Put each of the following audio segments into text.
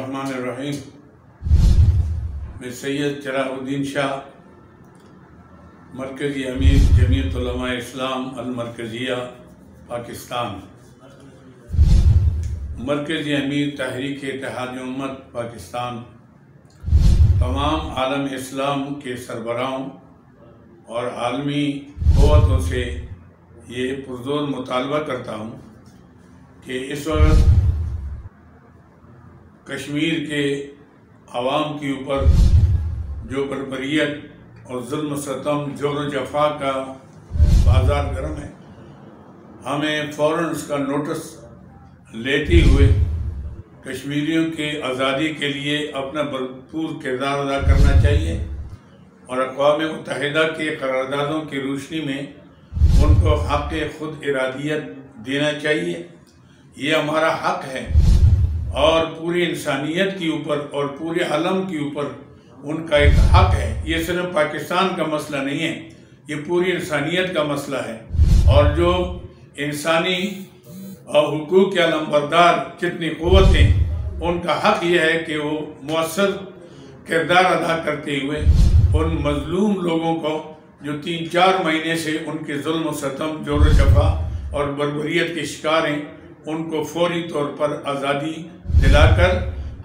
बिस्मिल्लाहिर्रहमानिर्रहीम। मैं सैयद चिराग उद्दीन शाह, मरकज़ी अमीर जमीयत उलमा इस्लाम अल-मरकज़िया पाकिस्तान, मरकज़ी अमीर तहरीक इत्तेहाद उम्मत पाकिस्तान, तमाम आलम इस्लाम के सरबराहों और आलमी क़ुव्वतों से ये पुरज़ोर मुतालबा करता हूँ कि इस वक्त कश्मीर के आवाम के ऊपर जो बर्बरियत और जुल्म सतम जोर जफा का बाजार गर्म है, हमें फ़ौरन उसका नोटिस लेते हुए कश्मीरियों के आज़ादी के लिए अपना भरपूर किरदार अदा करना चाहिए और अक़वाम मुत्तहिदा के करारदादों की रोशनी में उनको हक़ खुद इरादियत देना चाहिए। ये हमारा हक़ है और पूरी इंसानियत के ऊपर और पूरे आलम के ऊपर उनका एक हक़ है। ये सिर्फ पाकिस्तान का मसला नहीं है, ये पूरी इंसानियत का मसला है। और जो इंसानी और हुकूक के अलमबरदार जितनी क़ुव्वतें, उनका हक़ ये है कि वो मुअस्सर किरदार अदा करते हुए उन मज़लूम लोगों को जो 3-4 महीने से उनके जुल्म व सतम जोर जफा और बर्बरियत के शिकार हैं, उनको फौरी तौर पर आज़ादी दिलाकर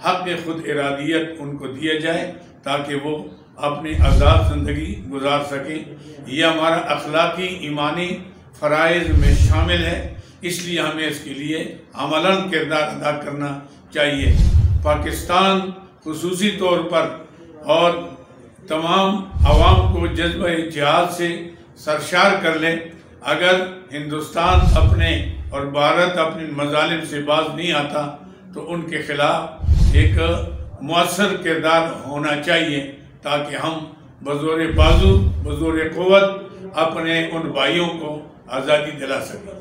हक़ खुद इरादियत उनको दिया जाए ताकि वो अपनी आज़ाद ज़िंदगी गुजार सकें। यह हमारा अखलाकी ईमानी फ़राइज़ में शामिल है, इसलिए हमें इसके लिए अमलन किरदार अदा करना चाहिए। पाकिस्तान खुसूसी तौर पर और तमाम आवाम को जज्बा जिहाद से सरशार कर ले। अगर हिंदुस्तान अपने और भारत अपने मज़ालिम से बाज नहीं आता तो उनके खिलाफ एक मुअस्सर किरदार होना चाहिए ताकि हम बज़ोर बाजू बज़ोर क़ुव्वत अपने उन भाइयों को आज़ादी दिला सकें।